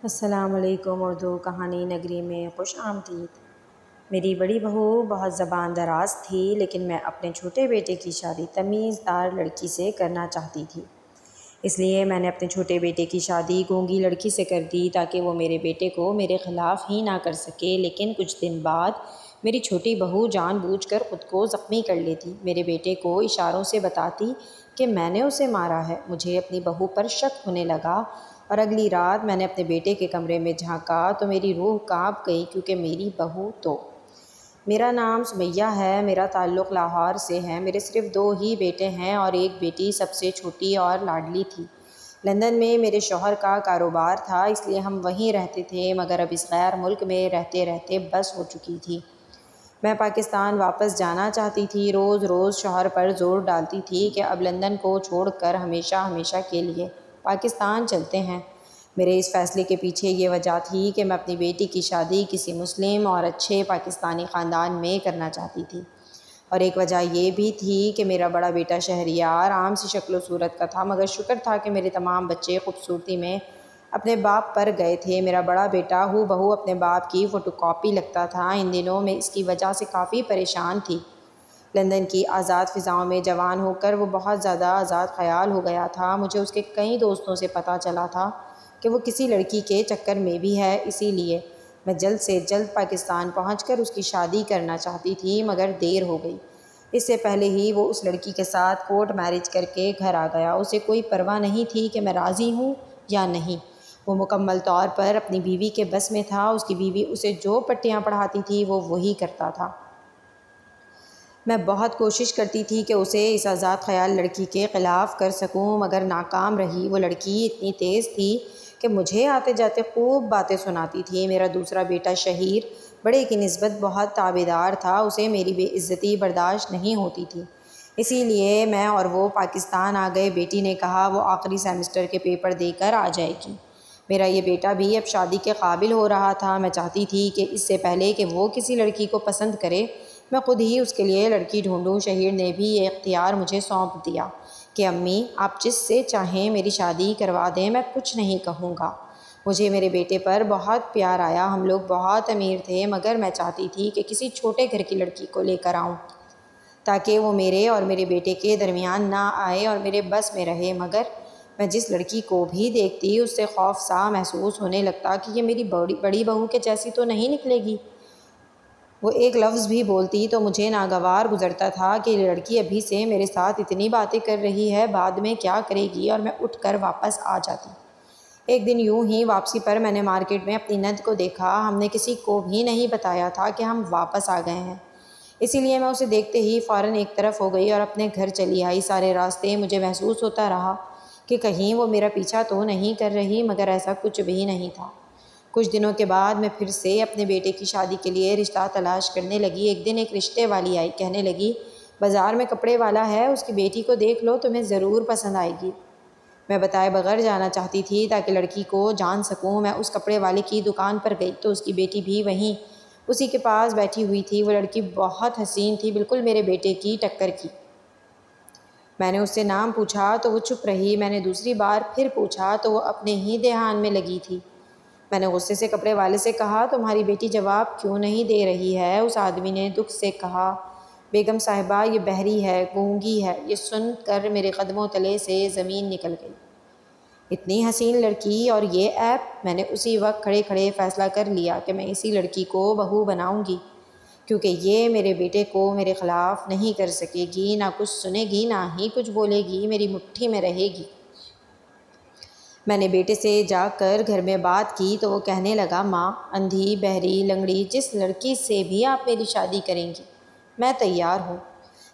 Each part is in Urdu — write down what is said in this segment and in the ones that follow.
السلام علیکم۔ اردو کہانی نگری میں خوش آمدید۔ میری بڑی بہو بہت زبان دراز تھی، لیکن میں اپنے چھوٹے بیٹے کی شادی تمیز دار لڑکی سے کرنا چاہتی تھی۔ اس لیے میں نے اپنے چھوٹے بیٹے کی شادی گونگی لڑکی سے کر دی تاکہ وہ میرے بیٹے کو میرے خلاف ہی نہ کر سکے۔ لیکن کچھ دن بعد میری چھوٹی بہو جان بوجھ کر خود کو زخمی کر لیتی، میرے بیٹے کو اشاروں سے بتاتی کہ میں نے اسے مارا ہے۔ مجھے اپنی بہو پر شک ہونے لگا اور اگلی رات میں نے اپنے بیٹے کے کمرے میں جھانکا تو میری روح کانپ گئی، کیونکہ میری بہو تو میرا نام سمیہ ہے، میرا تعلق لاہور سے ہے، میرے صرف 2 ہی بیٹے ہیں اور ایک بیٹی سب سے چھوٹی اور لاڈلی تھی۔ لندن میں میرے شوہر کا کاروبار تھا، اس لیے ہم وہیں رہتے تھے، مگر اب اس غیر ملک میں رہتے رہتے بس ہو چکی تھی۔ میں پاکستان واپس جانا چاہتی تھی، روز روز شوہر پر زور ڈالتی تھی کہ اب لندن کو چھوڑ کر ہمیشہ ہمیشہ کے لیے پاکستان چلتے ہیں۔ میرے اس فیصلے کے پیچھے یہ وجہ تھی کہ میں اپنی بیٹی کی شادی کسی مسلم اور اچھے پاکستانی خاندان میں کرنا چاہتی تھی، اور ایک وجہ یہ بھی تھی کہ میرا بڑا بیٹا شہریار عام سی شکل و صورت کا تھا، مگر شکر تھا کہ میرے تمام بچے خوبصورتی میں اپنے باپ پر گئے تھے۔ میرا بڑا بیٹا ہو بہو اپنے باپ کی فوٹو کاپی لگتا تھا۔ ان دنوں میں اس کی وجہ سے کافی پریشان تھی۔ لندن کی آزاد فضاؤں میں جوان ہو کر وہ بہت زیادہ آزاد خیال ہو گیا تھا۔ مجھے اس کے کئی دوستوں سے پتہ چلا تھا کہ وہ کسی لڑکی کے چکر میں بھی ہے، اسی لیے میں جلد سے جلد پاکستان پہنچ کر اس کی شادی کرنا چاہتی تھی، مگر دیر ہو گئی۔ اس سے پہلے ہی وہ اس لڑکی کے ساتھ کورٹ میرج کر کے گھر آ گیا۔ اسے کوئی پرواہ نہیں تھی کہ میں راضی ہوں یا نہیں، وہ مکمل طور پر اپنی بیوی کے بس میں تھا۔ اس کی بیوی اسے جو پٹیاں پڑھاتی تھی وہ وہی کرتا تھا۔ میں بہت کوشش کرتی تھی کہ اسے اس آزاد خیال لڑکی کے خلاف کر سکوں، مگر ناکام رہی۔ وہ لڑکی اتنی تیز تھی کہ مجھے آتے جاتے خوب باتیں سناتی تھی۔ میرا دوسرا بیٹا شہیر بڑے کی نسبت بہت تابعدار تھا، اسے میری بے عزتی برداشت نہیں ہوتی تھی، اسی لیے میں اور وہ پاکستان آ گئے۔ بیٹی نے کہا وہ آخری سیمسٹر کے پیپر دے کر آ جائے گی۔ میرا یہ بیٹا بھی اب شادی کے قابل ہو رہا تھا۔ میں چاہتی تھی کہ اس سے پہلے کہ وہ کسی لڑکی کو پسند کرے، میں خود ہی اس کے لیے لڑکی ڈھونڈوں۔ شہیر نے بھی یہ اختیار مجھے سونپ دیا کہ امی آپ جس سے چاہیں میری شادی کروا دیں، میں کچھ نہیں کہوں گا۔ مجھے میرے بیٹے پر بہت پیار آیا۔ ہم لوگ بہت امیر تھے، مگر میں چاہتی تھی کہ کسی چھوٹے گھر کی لڑکی کو لے کر آؤں تاکہ وہ میرے اور میرے بیٹے کے درمیان نہ آئے اور میرے بس میں رہے، مگر میں جس لڑکی کو بھی دیکھتی اس سے خوف سا محسوس ہونے لگتا کہ یہ میری بڑی بہو کے جیسی تو نہیں نکلے گی۔ وہ ایک لفظ بھی بولتی تو مجھے ناگوار گزرتا تھا کہ یہ لڑکی ابھی سے میرے ساتھ اتنی باتیں کر رہی ہے، بعد میں کیا کرے گی، اور میں اٹھ کر واپس آ جاتی۔ ایک دن یوں ہی واپسی پر میں نے مارکیٹ میں اپنی نند کو دیکھا۔ ہم نے کسی کو بھی نہیں بتایا تھا کہ ہم واپس آ گئے ہیں، اسی لیے میں اسے دیکھتے ہی فوراً ایک طرف ہو گئی اور اپنے گھر چلی آئی۔ سارے راستے مجھے محسوس ہوتا رہا کہ کہیں وہ میرا پیچھا تو نہیں کر رہی، مگر ایسا کچھ بھی نہیں تھا۔ کچھ دنوں کے بعد میں پھر سے اپنے بیٹے کی شادی کے لیے رشتہ تلاش کرنے لگی۔ ایک دن ایک رشتے والی آئی، کہنے لگی بازار میں کپڑے والا ہے، اس کی بیٹی کو دیکھ لو، تمہیں ضرور پسند آئے گی۔ میں بتائے بغیر جانا چاہتی تھی تاکہ لڑکی کو جان سکوں۔ میں اس کپڑے والے کی دکان پر گئی تو اس کی بیٹی بھی وہیں اسی کے پاس بیٹھی ہوئی تھی۔ وہ لڑکی بہت حسین تھی، بالکل میرے بیٹے کی ٹکر کی۔ میں نے اس سے نام پوچھا تو وہ چپ رہی۔ میں نے دوسری بار پھر پوچھا تو وہ اپنے ہی دھیان میں لگی تھی۔ میں نے غصے سے کپڑے والے سے کہا تمہاری بیٹی جواب کیوں نہیں دے رہی ہے؟ اس آدمی نے دکھ سے کہا بیگم صاحبہ یہ بہری ہے، گونگی ہے۔ یہ سن کر میرے قدموں تلے سے زمین نکل گئی۔ اتنی حسین لڑکی اور یہ عیب! میں نے اسی وقت کھڑے کھڑے فیصلہ کر لیا کہ میں اسی لڑکی کو بہو بناؤں گی، کیونکہ یہ میرے بیٹے کو میرے خلاف نہیں کر سکے گی، نہ کچھ سنے گی نہ ہی کچھ بولے گی، میری مٹھی میں رہے گی۔ میں نے بیٹے سے جا کر گھر میں بات کی تو وہ کہنے لگا ماں اندھی بہری لنگڑی جس لڑکی سے بھی آپ میری شادی کریں گی میں تیار ہوں،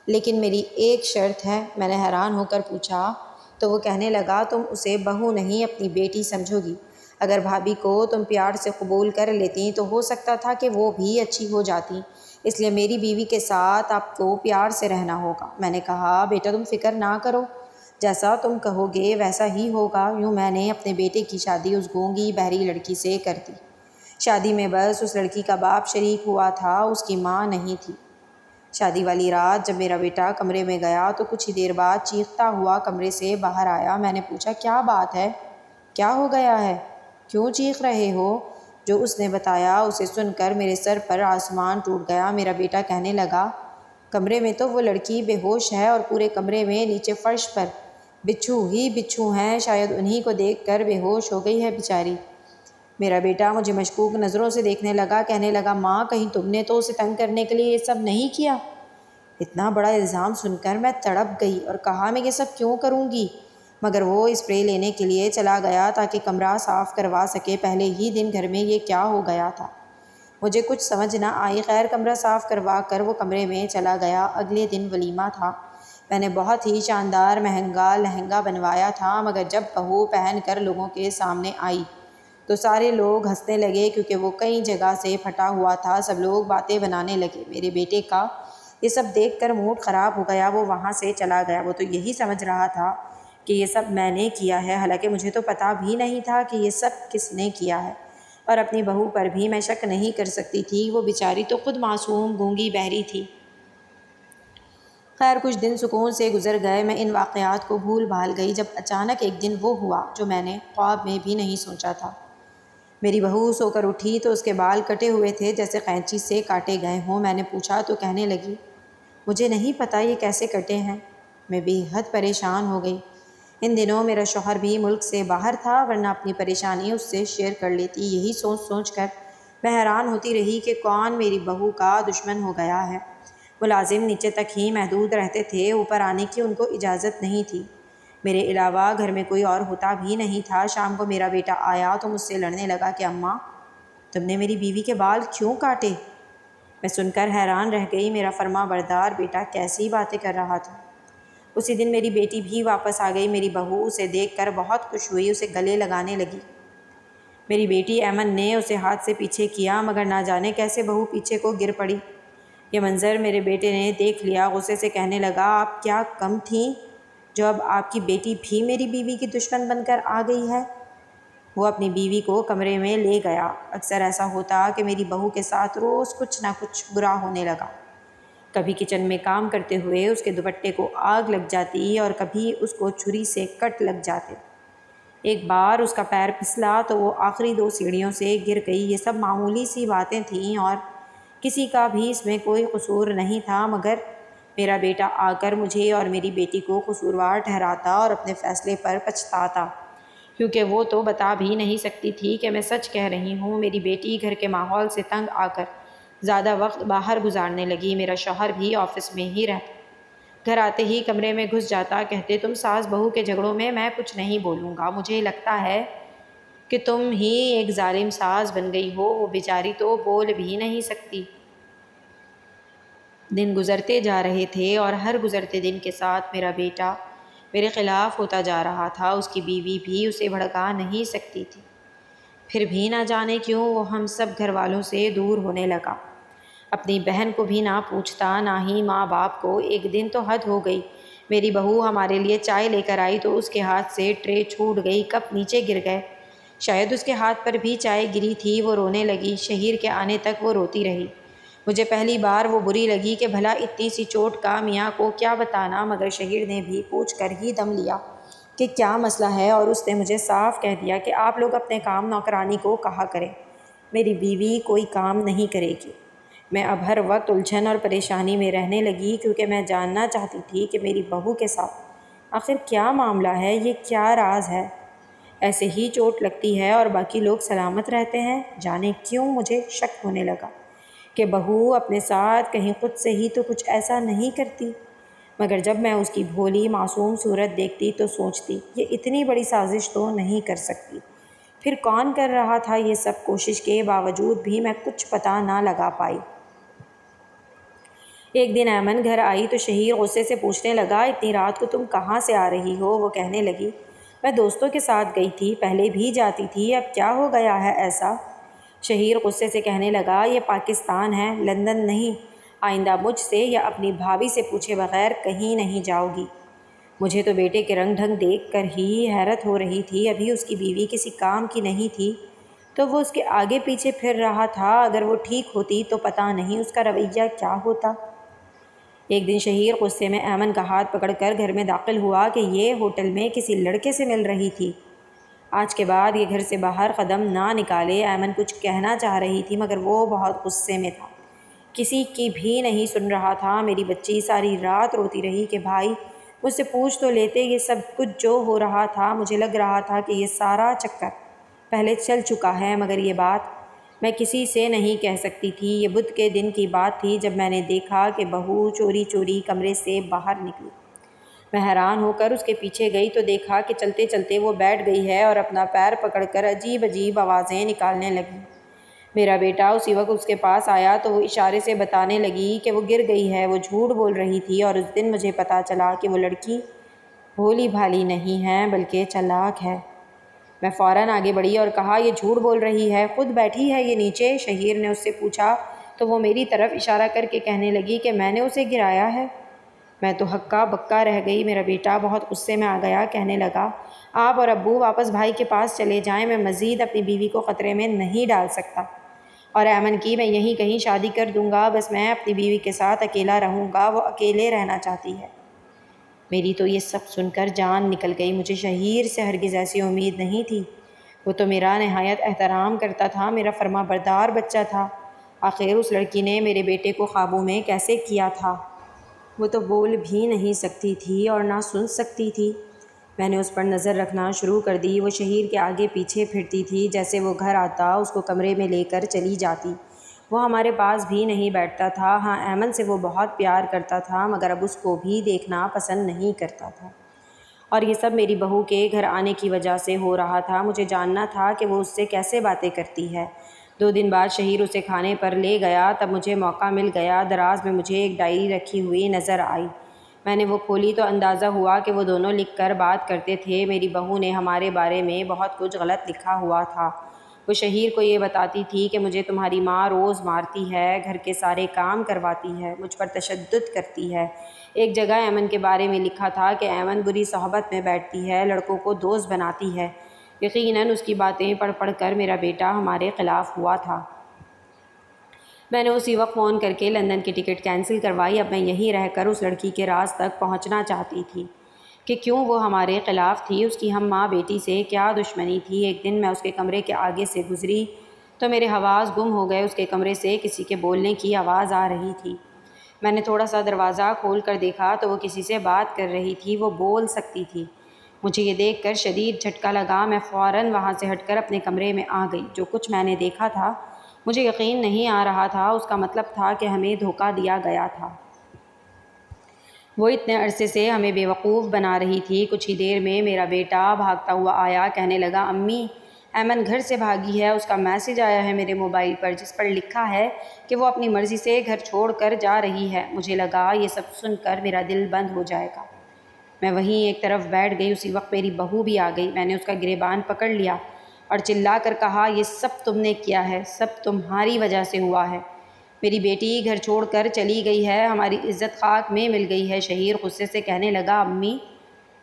لیکن میری ایک شرط ہے۔ میں نے حیران ہو کر پوچھا تو وہ کہنے لگا تم اسے بہو نہیں اپنی بیٹی سمجھو گی۔ اگر بھابھی کو تم پیار سے قبول کر لیتی تو ہو سکتا تھا کہ وہ بھی اچھی ہو جاتی، اس لیے میری بیوی کے ساتھ آپ کو پیار سے رہنا ہوگا۔ میں نے کہا بیٹا تم فکر نہ کرو، جیسا تم کہو گے ویسا ہی ہوگا۔ یوں میں نے اپنے بیٹے کی شادی اس گونگی بہری لڑکی سے کر دی۔ شادی میں بس اس لڑکی کا باپ شریک ہوا تھا، اس کی ماں نہیں تھی۔ شادی والی رات جب میرا بیٹا کمرے میں گیا تو کچھ ہی دیر بعد چیختا ہوا کمرے سے باہر آیا۔ میں نے پوچھا کیا بات ہے، کیا ہو گیا ہے؟ کیوں چیخ رہے ہو؟ جو اس نے بتایا اسے سن کر میرے سر پر آسمان ٹوٹ گیا۔ میرا بیٹا کہنے لگا، کمرے میں تو وہ لڑکی بے ہوش ہے اور پورے کمرے میں نیچے فرش پر بچھو ہی بچھو ہیں، شاید انہی کو دیکھ کر بے ہوش ہو گئی ہے بیچاری۔ میرا بیٹا مجھے مشکوک نظروں سے دیکھنے لگا، کہنے لگا، ماں کہیں تم نے تو اسے تنگ کرنے کے لیے یہ سب نہیں کیا؟ اتنا بڑا الزام سن کر میں تڑپ گئی اور کہا، میں یہ سب کیوں کروں گی؟ مگر وہ اسپرے لینے کے لیے چلا گیا تاکہ کمرہ صاف کروا سکے۔ پہلے ہی دن گھر میں یہ کیا ہو گیا تھا؟ مجھے کچھ سمجھ نہ آئی۔ خیر کمرہ صاف کروا کر وہ کمرے میں چلا گیا۔ اگلے دن ولیمہ تھا۔ میں نے بہت ہی شاندار مہنگا لہنگا بنوایا تھا، مگر جب بہو پہن کر لوگوں کے سامنے آئی تو سارے لوگ ہنسنے لگے کیونکہ وہ کئی جگہ سے پھٹا ہوا تھا۔ سب لوگ باتیں بنانے لگے۔ میرے بیٹے کا یہ سب دیکھ کر موڈ خراب ہو گیا۔ وہ وہاں سے چلا گیا۔ وہ تو یہی سمجھ رہا تھا کہ یہ سب میں نے کیا ہے، حالانکہ مجھے تو پتہ بھی نہیں تھا کہ یہ سب کس نے کیا ہے، اور اپنی بہو پر بھی میں شک نہیں کر سکتی تھی۔ وہ بیچاری تو خود معصوم گونگی بہری تھی۔ خیر کچھ دن سکون سے گزر گئے۔ میں ان واقعات کو بھول بھال گئی جب اچانک ایک دن وہ ہوا جو میں نے خواب میں بھی نہیں سوچا تھا۔ میری بہو سو کر اٹھی تو اس کے بال کٹے ہوئے تھے جیسے قینچی سے کاٹے گئے ہوں۔ میں نے پوچھا تو کہنے لگی، مجھے نہیں پتہ یہ کیسے کٹے ہیں۔ میں بے حد پریشان ہو گئی۔ ان دنوں میرا شوہر بھی ملک سے باہر تھا، ورنہ اپنی پریشانی اس سے شیئر کر لیتی۔ یہی سوچ سوچ کر میں حیران ہوتی رہی کہ کون میری بہو کا دشمن ہو گیا ہے۔ ملازم نیچے تک ہی محدود رہتے تھے، اوپر آنے کی ان کو اجازت نہیں تھی۔ میرے علاوہ گھر میں کوئی اور ہوتا بھی نہیں تھا۔ شام کو میرا بیٹا آیا تو مجھ سے لڑنے لگا کہ اماں تم نے میری بیوی کے بال کیوں کاٹے؟ میں سن کر حیران رہ گئی۔ میرا فرما بردار بیٹا کیسی باتیں کر رہا تھا۔ اسی دن میری بیٹی بھی واپس آ گئی۔ میری بہو اسے دیکھ کر بہت خوش ہوئی، اسے گلے لگانے لگی۔ میری بیٹی ایمن نے اسے ہاتھ سے پیچھے کیا، مگر نہ جانے کیسے بہو پیچھے کو گر پڑی۔ یہ منظر میرے بیٹے نے دیکھ لیا۔ غصے سے کہنے لگا، آپ کیا کم تھیں جو اب آپ کی بیٹی بھی میری بیوی کی دشمن بن کر آ گئی ہے؟ وہ اپنی بیوی کو کمرے میں لے گیا۔ اکثر ایسا ہوتا کہ میری بہو کے ساتھ روز کچھ نہ کچھ برا ہونے لگا۔ کبھی کچن میں کام کرتے ہوئے اس کے دوپٹے کو آگ لگ جاتی اور کبھی اس کو چھری سے کٹ لگ جاتے۔ ایک بار اس کا پیر پھسلا تو وہ آخری 2 سیڑھیوں سے گر گئی۔ یہ سب معمولی سی باتیں تھیں اور کسی کا بھی اس میں کوئی قصور نہیں تھا، مگر میرا بیٹا آ کر مجھے اور میری بیٹی کو قصوروار ٹھہراتا اور اپنے فیصلے پر پچھتاتا، کیونکہ وہ تو بتا بھی نہیں سکتی تھی کہ میں سچ کہہ رہی ہوں۔ میری بیٹی گھر کے ماحول سے تنگ آ کر زیادہ وقت باہر گزارنے لگی۔ میرا شوہر بھی آفس میں ہی رہتا، گھر آتے ہی کمرے میں گھس جاتا۔ کہتے، تم ساس بہو کے جھگڑوں میں کچھ نہیں بولوں گا، مجھے لگتا ہے کہ تم ہی ایک ظالم ساس بن گئی ہو۔ وہ بیچاری تو بول بھی نہیں سکتی۔ دن گزرتے جا رہے تھے اور ہر گزرتے دن کے ساتھ میرا بیٹا میرے خلاف ہوتا جا رہا تھا۔ اس کی بیوی بھی اسے بھڑکا نہیں سکتی تھی، پھر بھی نہ جانے کیوں وہ ہم سب گھر والوں سے دور ہونے لگا۔ اپنی بہن کو بھی نہ پوچھتا، نہ ہی ماں باپ کو۔ ایک دن تو حد ہو گئی۔ میری بہو ہمارے لیے چائے لے کر آئی تو اس کے ہاتھ سے ٹرے چھوٹ گئی، کپ نیچے گر گئے۔ شاید اس کے ہاتھ پر بھی چائے گری تھی۔ وہ رونے لگی۔ شہیر کے آنے تک وہ روتی رہی۔ مجھے پہلی بار وہ بری لگی کہ بھلا اتنی سی چوٹ کا میاں کو کیا بتانا، مگر شہیر نے بھی پوچھ کر ہی دم لیا کہ کیا مسئلہ ہے، اور اس نے مجھے صاف کہہ دیا کہ آپ لوگ اپنے کام نوکرانی کو کہا کریں، میری بیوی کوئی کام نہیں کرے گی۔ میں اب ہر وقت الجھن اور پریشانی میں رہنے لگی، کیونکہ میں جاننا چاہتی تھی کہ میری بہو کے ساتھ آخر کیا معاملہ ہے، یہ کیا راز ہے۔ ایسے ہی چوٹ لگتی ہے اور باقی لوگ سلامت رہتے ہیں۔ جانے کیوں مجھے شک ہونے لگا کہ بہو اپنے ساتھ کہیں خود سے ہی تو کچھ ایسا نہیں کرتی، مگر جب میں اس کی بھولی معصوم صورت دیکھتی تو سوچتی یہ اتنی بڑی سازش تو نہیں کر سکتی۔ پھر کون کر رہا تھا یہ سب؟ کوشش کے باوجود بھی میں کچھ پتہ نہ لگا پائی۔ ایک دن ایمن گھر آئی تو شہیر غصے سے پوچھنے لگا، اتنی رات کو تم کہاں سے آ رہی ہو؟ وہ کہنے لگی، میں دوستوں کے ساتھ گئی تھی، پہلے بھی جاتی تھی، اب کیا ہو گیا ہے ایسا؟ شہیر غصے سے کہنے لگا، یہ پاکستان ہے، لندن نہیں۔ آئندہ مجھ سے یا اپنی بھابھی سے پوچھے بغیر کہیں نہیں جاؤ گی۔ مجھے تو بیٹے کے رنگ ڈھنگ دیکھ کر ہی حیرت ہو رہی تھی۔ ابھی اس کی بیوی کسی کام کی نہیں تھی تو وہ اس کے آگے پیچھے پھر رہا تھا۔ اگر وہ ٹھیک ہوتی تو پتہ نہیں اس کا رویہ کیا ہوتا۔ ایک دن شہیر غصے میں ایمن کا ہاتھ پکڑ کر گھر میں داخل ہوا کہ یہ ہوٹل میں کسی لڑکے سے مل رہی تھی۔ آج کے بعد یہ گھر سے باہر قدم نہ نکالے۔ ایمن کچھ کہنا چاہ رہی تھی مگر وہ بہت غصے میں تھا، کسی کی بھی نہیں سن رہا تھا۔ میری بچی ساری رات روتی رہی کہ بھائی مجھ سے پوچھ تو لیتے یہ سب کچھ جو ہو رہا تھا۔ مجھے لگ رہا تھا کہ یہ سارا چکر پہلے چل چکا ہے، مگر یہ بات میں کسی سے نہیں کہہ سکتی تھی۔ یہ بدھ کے دن کی بات تھی جب میں نے دیکھا کہ بہو چوری چوری کمرے سے باہر نکلی۔ میں حیران ہو کر اس کے پیچھے گئی تو دیکھا کہ چلتے چلتے وہ بیٹھ گئی ہے اور اپنا پیر پکڑ کر عجیب عجیب آوازیں نکالنے لگی۔ میرا بیٹا اسی وقت اس کے پاس آیا تو وہ اشارے سے بتانے لگی کہ وہ گر گئی ہے، وہ جھوٹ بول رہی تھی، اور اس دن مجھے پتہ چلا کہ وہ لڑکی بھولی بھالی نہیں ہے بلکہ چالاک ہے۔ میں فوراً آگے بڑھی اور کہا یہ جھوٹ بول رہی ہے، خود بیٹھی ہے یہ نیچے۔ شہیر نے اس سے پوچھا تو وہ میری طرف اشارہ کر کے کہنے لگی کہ میں نے اسے گرایا ہے۔ میں تو ہکا بکا رہ گئی۔ میرا بیٹا بہت غصے میں آ گیا، کہنے لگا آپ اور ابو واپس بھائی کے پاس چلے جائیں، میں مزید اپنی بیوی کو خطرے میں نہیں ڈال سکتا، اور ایمن کی میں یہیں کہیں شادی کر دوں گا، بس میں اپنی بیوی کے ساتھ اکیلا رہوں گا، وہ اکیلے رہنا چاہتی ہے۔ میری تو یہ سب سن کر جان نکل گئی۔ مجھے شہیر سے ہرگز ایسی امید نہیں تھی۔ وہ تو میرا نہایت احترام کرتا تھا، میرا فرما بردار بچہ تھا۔ آخر اس لڑکی نے میرے بیٹے کو قابو میں کیسے کیا تھا؟ وہ تو بول بھی نہیں سکتی تھی اور نہ سن سکتی تھی۔ میں نے اس پر نظر رکھنا شروع کر دی۔ وہ شہیر کے آگے پیچھے پھرتی تھی، جیسے وہ گھر آتا اس کو کمرے میں لے کر چلی جاتی۔ وہ ہمارے پاس بھی نہیں بیٹھتا تھا۔ ہاں، ایمن سے وہ بہت پیار کرتا تھا مگر اب اس کو بھی دیکھنا پسند نہیں کرتا تھا، اور یہ سب میری بہو کے گھر آنے کی وجہ سے ہو رہا تھا۔ مجھے جاننا تھا کہ وہ اس سے کیسے باتیں کرتی ہے۔ 2 دن بعد شہیر اسے کھانے پر لے گیا، تب مجھے موقع مل گیا۔ دراز میں مجھے ایک ڈائری رکھی ہوئی نظر آئی۔ میں نے وہ کھولی تو اندازہ ہوا کہ وہ دونوں لکھ کر بات کرتے تھے۔ میری بہو نے ہمارے بارے میں بہت کچھ غلط لکھا ہوا تھا۔ وہ شہیر کو یہ بتاتی تھی کہ مجھے تمہاری ماں روز مارتی ہے، گھر کے سارے کام کرواتی ہے، مجھ پر تشدد کرتی ہے۔ ایک جگہ ایمن کے بارے میں لکھا تھا کہ ایمن بری صحبت میں بیٹھتی ہے، لڑکوں کو دوست بناتی ہے۔ یقیناً اس کی باتیں پڑھ پڑھ کر میرا بیٹا ہمارے خلاف ہوا تھا۔ میں نے اسی وقت فون کر کے لندن کی ٹکٹ کینسل کروائی۔ اب میں یہیں رہ کر اس لڑکی کے راز تک پہنچنا چاہتی تھی کہ کیوں وہ ہمارے خلاف تھی، اس کی ہم ماں بیٹی سے کیا دشمنی تھی۔ ایک دن میں اس کے کمرے کے آگے سے گزری تو میرے حواس گم ہو گئے۔ اس کے کمرے سے کسی کے بولنے کی آواز آ رہی تھی۔ میں نے تھوڑا سا دروازہ کھول کر دیکھا تو وہ کسی سے بات کر رہی تھی، وہ بول سکتی تھی۔ مجھے یہ دیکھ کر شدید جھٹکا لگا۔ میں فوراً وہاں سے ہٹ کر اپنے کمرے میں آ گئی۔ جو کچھ میں نے دیکھا تھا مجھے یقین نہیں آ رہا تھا۔ اس کا مطلب تھا کہ ہمیں دھوکہ دیا گیا تھا۔ وہ اتنے عرصے سے ہمیں بیوقوف بنا رہی تھی۔ کچھ ہی دیر میں میرا بیٹا بھاگتا ہوا آیا، کہنے لگا امی ایمن گھر سے بھاگی ہے، اس کا میسج آیا ہے میرے موبائل پر جس پر لکھا ہے کہ وہ اپنی مرضی سے گھر چھوڑ کر جا رہی ہے۔ مجھے لگا یہ سب سن کر میرا دل بند ہو جائے گا۔ میں وہیں ایک طرف بیٹھ گئی۔ اسی وقت میری بہو بھی آ گئی۔ میں نے اس کا گریبان پکڑ لیا اور چلا کر کہا یہ سب تم نے کیا ہے، سب تمہاری وجہ سے ہوا ہے۔ میری بیٹی گھر چھوڑ کر چلی گئی ہے، ہماری عزت خاک میں مل گئی ہے۔ شہیر غصے سے کہنے لگا امی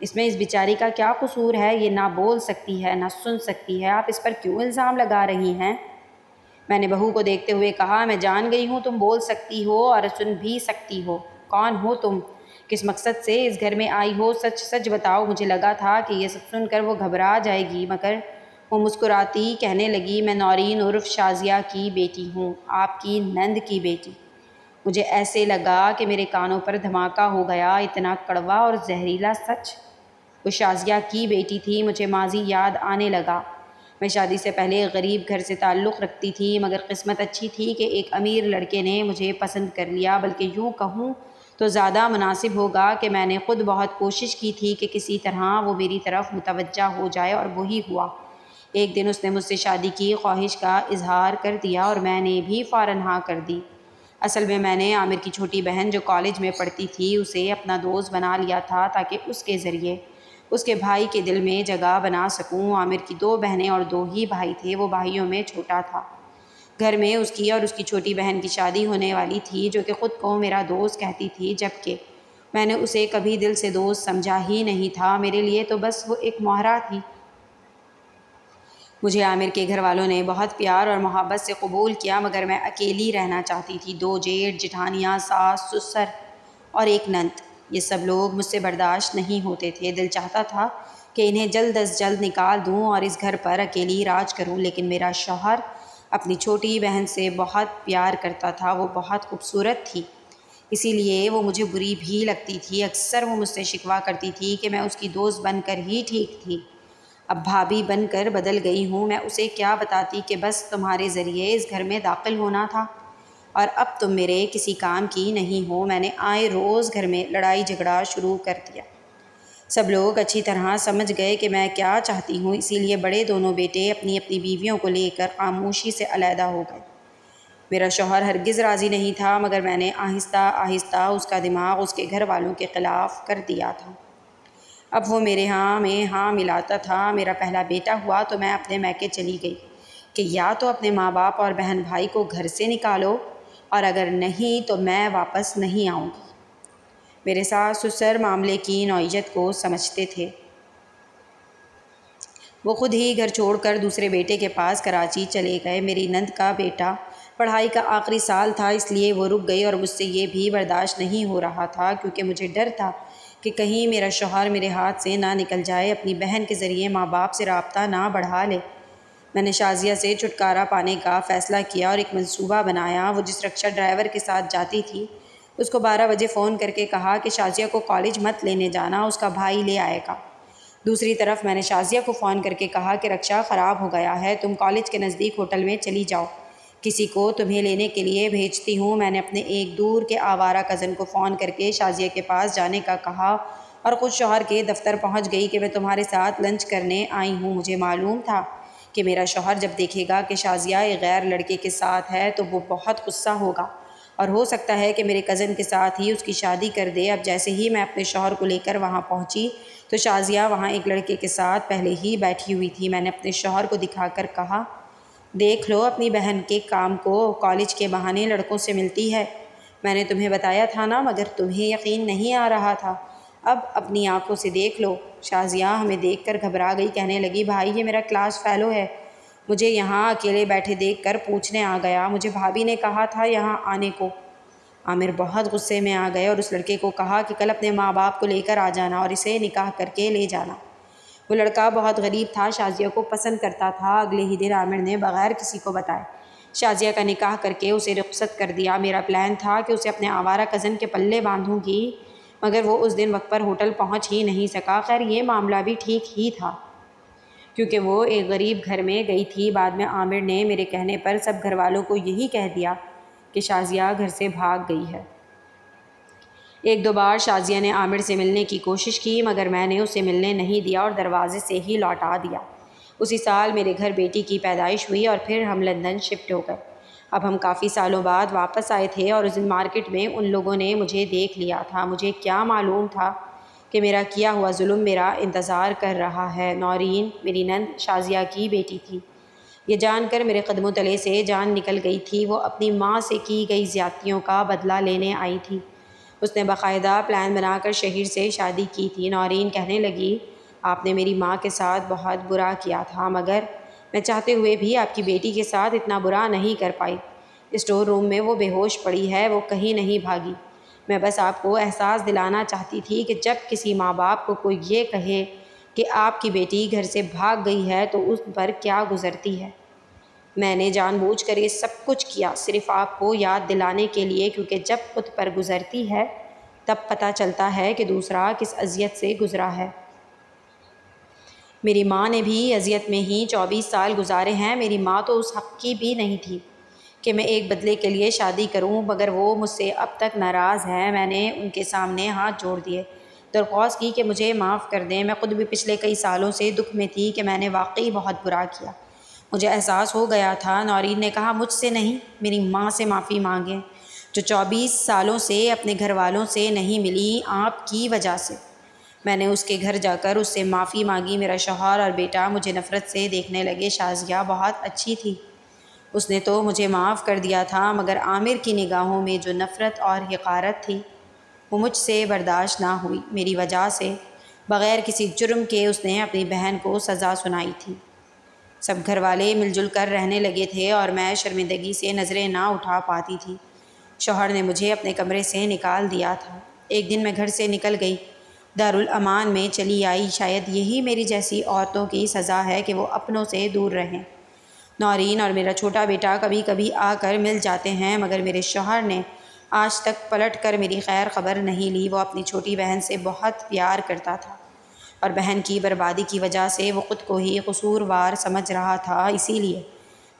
اس میں اس بیچاری کا کیا قصور ہے؟ یہ نہ بول سکتی ہے نہ سن سکتی ہے، آپ اس پر کیوں الزام لگا رہی ہیں؟ میں نے بہو کو دیکھتے ہوئے کہا میں جان گئی ہوں تم بول سکتی ہو اور سن بھی سکتی ہو۔ کون ہو تم؟ کس مقصد سے اس گھر میں آئی ہو؟ سچ سچ بتاؤ۔ مجھے لگا تھا کہ یہ سب سن کر وہ گھبرا جائے گی مگر وہ مسکراتی کہنے لگی میں نورین عرف شازیہ کی بیٹی ہوں، آپ کی نند کی بیٹی۔ مجھے ایسے لگا کہ میرے کانوں پر دھماکہ ہو گیا، اتنا کڑوا اور زہریلا سچ۔ وہ شازیہ کی بیٹی تھی۔ مجھے ماضی یاد آنے لگا۔ میں شادی سے پہلے ایک غریب گھر سے تعلق رکھتی تھی مگر قسمت اچھی تھی کہ ایک امیر لڑکے نے مجھے پسند کر لیا، بلکہ یوں کہوں تو زیادہ مناسب ہوگا کہ میں نے خود بہت کوشش کی تھی کہ کسی طرح وہ میری طرف متوجہ ہو جائے، اور وہی ہوا۔ ایک دن اس نے مجھ سے شادی کی خواہش کا اظہار کر دیا اور میں نے بھی فوراً ہاں کر دی۔ اصل میں نے عامر کی چھوٹی بہن جو کالج میں پڑھتی تھی اسے اپنا دوست بنا لیا تھا تاکہ اس کے ذریعے اس کے بھائی کے دل میں جگہ بنا سکوں۔ عامر کی 2 بہنیں اور 2 ہی بھائی تھے، وہ بھائیوں میں چھوٹا تھا۔ گھر میں اس کی اور اس کی چھوٹی بہن کی شادی ہونے والی تھی جو کہ خود کو میرا دوست کہتی تھی، جبکہ میں نے اسے کبھی دل سے دوست سمجھا ہی نہیں تھا۔ میرے لیے تو بس وہ ایک مہرہ تھی۔ مجھے عامر کے گھر والوں نے بہت پیار اور محبت سے قبول کیا مگر میں اکیلی رہنا چاہتی تھی۔ 2 جیٹھ جٹھانیاں، ساس سسر اور ایک نند، یہ سب لوگ مجھ سے برداشت نہیں ہوتے تھے۔ دل چاہتا تھا کہ انہیں جلد از جلد نکال دوں اور اس گھر پر اکیلی راج کروں، لیکن میرا شوہر اپنی چھوٹی بہن سے بہت پیار کرتا تھا۔ وہ بہت خوبصورت تھی، اسی لیے وہ مجھے بری بھی لگتی تھی۔ اکثر وہ مجھ سے شکوہ کرتی تھی کہ میں اس کی دوست بن کر ہی ٹھیک تھی، اب بھابھی بن کر بدل گئی ہوں۔ میں اسے کیا بتاتی کہ بس تمہارے ذریعے اس گھر میں داخل ہونا تھا اور اب تم میرے کسی کام کی نہیں ہو۔ میں نے آئے روز گھر میں لڑائی جھگڑا شروع کر دیا۔ سب لوگ اچھی طرح سمجھ گئے کہ میں کیا چاہتی ہوں، اسی لیے بڑے دونوں بیٹے اپنی اپنی بیویوں کو لے کر خاموشی سے علیحدہ ہو گئے۔ میرا شوہر ہرگز راضی نہیں تھا، مگر میں نے آہستہ آہستہ اس کا دماغ اس کے گھر والوں کے خلاف کر دیا تھا۔ اب وہ میرے ہاں میں ہاں ملاتا تھا۔ میرا پہلا بیٹا ہوا تو میں اپنے میکے چلی گئی کہ یا تو اپنے ماں باپ اور بہن بھائی کو گھر سے نکالو اور اگر نہیں تو میں واپس نہیں آؤں گی۔ میرے ساس سسر معاملے کی نوعیت کو سمجھتے تھے۔ وہ خود ہی گھر چھوڑ کر دوسرے بیٹے کے پاس کراچی چلے گئے۔ میری نند کا بیٹا پڑھائی کا آخری سال تھا، اس لیے وہ رک گئی اور مجھ سے یہ بھی برداشت نہیں ہو رہا تھا، کیونکہ مجھے ڈر تھا کہ کہیں میرا شوہر میرے ہاتھ سے نہ نکل جائے، اپنی بہن کے ذریعے ماں باپ سے رابطہ نہ بڑھا لے۔ میں نے شازیہ سے چھٹکارا پانے کا فیصلہ کیا اور ایک منصوبہ بنایا۔ وہ جس رکشہ ڈرائیور کے ساتھ جاتی تھی اس کو 12 بجے فون کر کے کہا کہ شازیہ کو کالج مت لینے جانا، اس کا بھائی لے آئے گا۔ دوسری طرف میں نے شازیہ کو فون کر کے کہا کہ رکشہ خراب ہو گیا ہے، تم کالج کے نزدیک ہوٹل میں چلی جاؤ، کسی کو تمہیں لینے کے لیے بھیجتی ہوں۔ میں نے اپنے ایک دور کے آوارہ کزن کو فون کر کے شازیہ کے پاس جانے کا کہا اور خود شوہر کے دفتر پہنچ گئی کہ میں تمہارے ساتھ لنچ کرنے آئی ہوں۔ مجھے معلوم تھا کہ میرا شوہر جب دیکھے گا کہ شازیہ ایک غیر لڑکے کے ساتھ ہے تو وہ بہت غصہ ہوگا اور ہو سکتا ہے کہ میرے کزن کے ساتھ ہی اس کی شادی کر دے۔ اب جیسے ہی میں اپنے شوہر کو لے کر وہاں پہنچی تو شازیہ وہاں ایک لڑکے کے ساتھ پہلے ہی بیٹھی ہوئی تھی۔ میں نے اپنے شوہر کو دکھا کر کہا، دیکھ لو اپنی بہن کے کام کو، کالج کے بہانے لڑکوں سے ملتی ہے۔ میں نے تمہیں بتایا تھا نا، مگر تمہیں یقین نہیں آ رہا تھا، اب اپنی آنکھوں سے دیکھ لو۔ شازیہ ہمیں دیکھ کر گھبرا گئی، کہنے لگی، بھائی یہ میرا کلاس فیلو ہے، مجھے یہاں اکیلے بیٹھے دیکھ کر پوچھنے آ گیا، مجھے بھابھی نے کہا تھا یہاں آنے کو۔ عامر بہت غصے میں آ گئے اور اس لڑکے کو کہا کہ کل اپنے ماں باپ کو لے کر آ جانا اور اسے نکاح کر کے لے جانا۔ وہ لڑکا بہت غریب تھا، شازیہ کو پسند کرتا تھا۔ اگلے ہی دن عامر نے بغیر کسی کو بتائے شازیہ کا نکاح کر کے اسے رخصت کر دیا۔ میرا پلان تھا کہ اسے اپنے آوارہ کزن کے پلے باندھوں گی، مگر وہ اس دن وقت پر ہوٹل پہنچ ہی نہیں سکا۔ خیر یہ معاملہ بھی ٹھیک ہی تھا کیونکہ وہ ایک غریب گھر میں گئی تھی۔ بعد میں عامر نے میرے کہنے پر سب گھر والوں کو یہی کہہ دیا کہ شازیہ گھر سے بھاگ گئی ہے۔ ایک دو بار شازیہ نے عامر سے ملنے کی کوشش کی، مگر میں نے اسے ملنے نہیں دیا اور دروازے سے ہی لوٹا دیا۔ اسی سال میرے گھر بیٹی کی پیدائش ہوئی اور پھر ہم لندن شفٹ ہو گئے۔ اب ہم کافی سالوں بعد واپس آئے تھے اور اس دن مارکیٹ میں ان لوگوں نے مجھے دیکھ لیا تھا۔ مجھے کیا معلوم تھا کہ میرا کیا ہوا ظلم میرا انتظار کر رہا ہے۔ نورین میری نند شازیہ کی بیٹی تھی، یہ جان کر میرے قدموں تلے سے جان نکل گئی تھی۔ وہ اپنی ماں سے کی گئی زیادتیوں کا بدلہ لینے آئی تھی۔ اس نے باقاعدہ پلان بنا کر شہیر سے شادی کی تھی۔ نورین کہنے لگی، آپ نے میری ماں کے ساتھ بہت برا کیا تھا، مگر میں چاہتے ہوئے بھی آپ کی بیٹی کے ساتھ اتنا برا نہیں کر پائی۔ اسٹور روم میں وہ بے ہوش پڑی ہے، وہ کہیں نہیں بھاگی۔ میں بس آپ کو احساس دلانا چاہتی تھی کہ جب کسی ماں باپ کو کوئی یہ کہے کہ آپ کی بیٹی گھر سے بھاگ گئی ہے تو اس پر کیا گزرتی ہے۔ میں نے جان بوجھ کر یہ سب کچھ کیا صرف آپ کو یاد دلانے کے لیے، کیونکہ جب خود پر گزرتی ہے تب پتہ چلتا ہے کہ دوسرا کس اذیت سے گزرا ہے۔ میری ماں نے بھی اذیت میں ہی 24 سال گزارے ہیں۔ میری ماں تو اس حق کی بھی نہیں تھی کہ میں ایک بدلے کے لیے شادی کروں، مگر وہ مجھ سے اب تک ناراض ہے۔ میں نے ان کے سامنے ہاتھ جوڑ دیے، درخواست کی کہ مجھے معاف کر دیں۔ میں خود بھی پچھلے کئی سالوں سے دکھ میں تھی کہ میں نے واقعی بہت برا کیا، مجھے احساس ہو گیا تھا۔ نورین نے کہا، مجھ سے نہیں، میری ماں سے معافی مانگیں جو 24 سالوں سے اپنے گھر والوں سے نہیں ملی، آپ کی وجہ سے۔ میں نے اس کے گھر جا کر اس سے معافی مانگی۔ میرا شوہر اور بیٹا مجھے نفرت سے دیکھنے لگے۔ شازیہ بہت اچھی تھی، اس نے تو مجھے معاف کر دیا تھا، مگر عامر کی نگاہوں میں جو نفرت اور حقارت تھی وہ مجھ سے برداشت نہ ہوئی۔ میری وجہ سے بغیر کسی جرم کے اس نے اپنی بہن کو سزا سنائی تھی۔ سب گھر والے مل جل کر رہنے لگے تھے اور میں شرمندگی سے نظریں نہ اٹھا پاتی تھی۔ شوہر نے مجھے اپنے کمرے سے نکال دیا تھا۔ ایک دن میں گھر سے نکل گئی، دارالامان میں چلی آئی۔ شاید یہی میری جیسی عورتوں کی سزا ہے کہ وہ اپنوں سے دور رہیں۔ نورین اور میرا چھوٹا بیٹا کبھی کبھی آ کر مل جاتے ہیں، مگر میرے شوہر نے آج تک پلٹ کر میری خیر خبر نہیں لی۔ وہ اپنی چھوٹی بہن سے بہت پیار کرتا تھا اور بہن کی بربادی کی وجہ سے وہ خود کو ہی قصوروار سمجھ رہا تھا، اسی لیے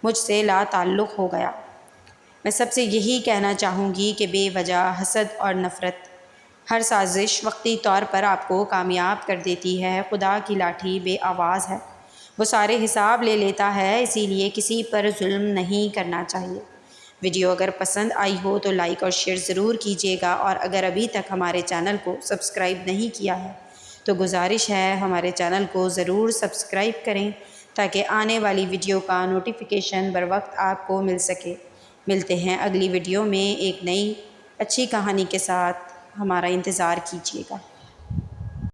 مجھ سے لا تعلق ہو گیا۔ میں سب سے یہی کہنا چاہوں گی کہ بے وجہ حسد اور نفرت، ہر سازش وقتی طور پر آپ کو کامیاب کر دیتی ہے۔ خدا کی لاٹھی بے آواز ہے، وہ سارے حساب لے لیتا ہے، اسی لیے کسی پر ظلم نہیں کرنا چاہیے۔ ویڈیو اگر پسند آئی ہو تو لائک اور شیئر ضرور کیجیے گا، اور اگر ابھی تک ہمارے چینل کو سبسکرائب نہیں کیا ہے تو گزارش ہے ہمارے چینل کو ضرور سبسکرائب کریں تاکہ آنے والی ویڈیو کا نوٹیفیکیشن بروقت آپ کو مل سکے۔ ملتے ہیں اگلی ویڈیو میں ایک نئی اچھی کہانی کے ساتھ، ہمارا انتظار کیجیے گا۔